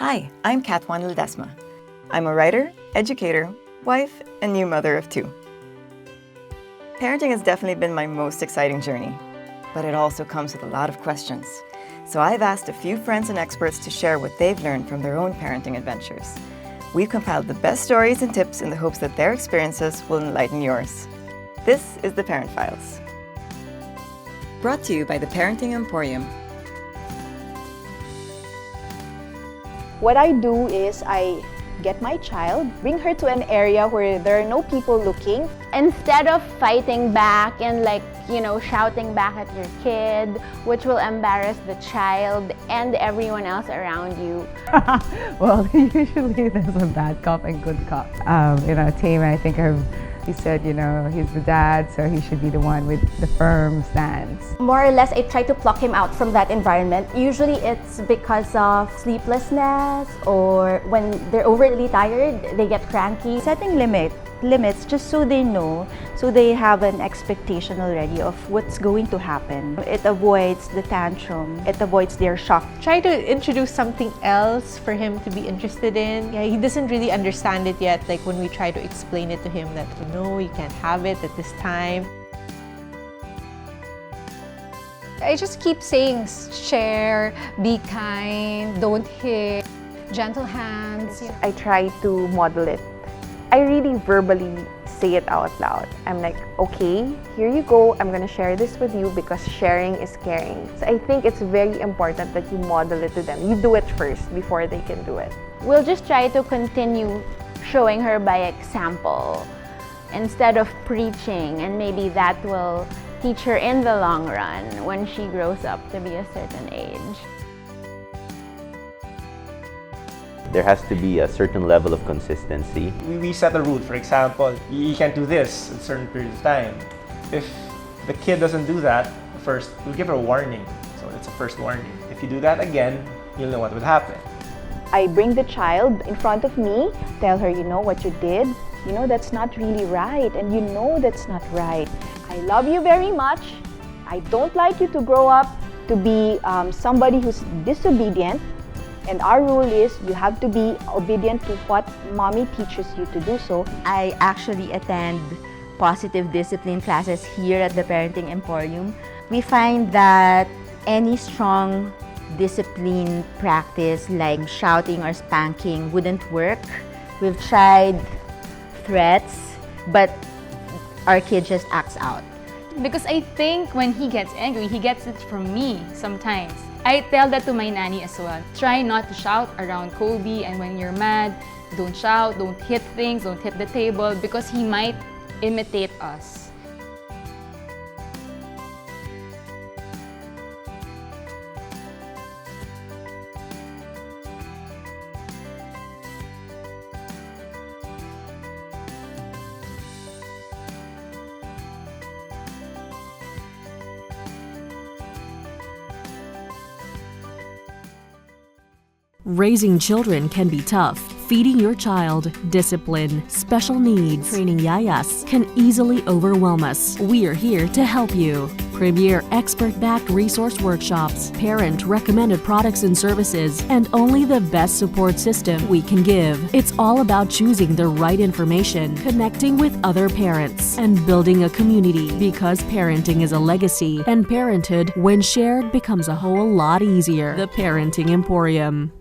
Hi, I'm Katwan Ledesma. I'm a writer, educator, wife, and new mother of two. Parenting has definitely been my most exciting journey, but it also comes with a lot of questions. So I've asked a few friends and experts to share what they've learned from their own parenting adventures. We've compiled the best stories and tips in the hopes that their experiences will enlighten yours. This is The Parent Files. Brought to you by the Parenting Emporium. What I do is I get my child, bring her to an area where there are no people looking. Instead of fighting back and shouting back at your kid, which will embarrass the child and everyone else around you. Well, usually there's a bad cop and good cop. In our team, I think he said, he's the dad, so he should be the one with the firm stance. More or less, I try to pluck him out from that environment. Usually it's because of sleeplessness or when they're overly tired, they get cranky. Setting limits just so they know, so they have an expectation already of what's going to happen. It avoids the tantrum, it avoids their shock. Try to introduce something else for him to be interested in. Yeah, he doesn't really understand it yet, like when we try to explain it to him that no, you can't have it at this time. I just keep saying share, be kind, don't hit, gentle hands. I try to model it. I really verbally say it out loud. I'm like, okay, here you go. I'm gonna share this with you because sharing is caring. So I think it's very important that you model it to them. You do it first before they can do it. We'll just try to continue showing her by example instead of preaching, and maybe that will teach her in the long run when she grows up to be a certain age. There has to be a certain level of consistency. We set a rule. For example, you can't do this at a certain period of time. If the kid doesn't do that, first, we'll give her a warning. So it's a first warning. If you do that again, you'll know what would happen. I bring the child in front of me, tell her, what you did, that's not really right, and that's not right. I love you very much. I don't like you to grow up to be somebody who's disobedient. And our rule is you have to be obedient to what mommy teaches you to do so. I actually attend positive discipline classes here at the Parenting Emporium. We find that any strong discipline practice like shouting or spanking wouldn't work. We've tried threats, but our kid just acts out. Because I think when he gets angry, he gets it from me sometimes. I tell that to my nanny as well. Try not to shout around Kobe, and when you're mad, don't shout, don't hit things, don't hit the table, because he might imitate us. Raising children can be tough. Feeding your child, discipline, special needs, training yayas can easily overwhelm us. We are here to help you. Premier expert-backed resource workshops, parent-recommended products and services, and only the best support system we can give. It's all about choosing the right information, connecting with other parents, and building a community, because parenting is a legacy, and parenthood, when shared, becomes a whole lot easier. The Parenting Emporium.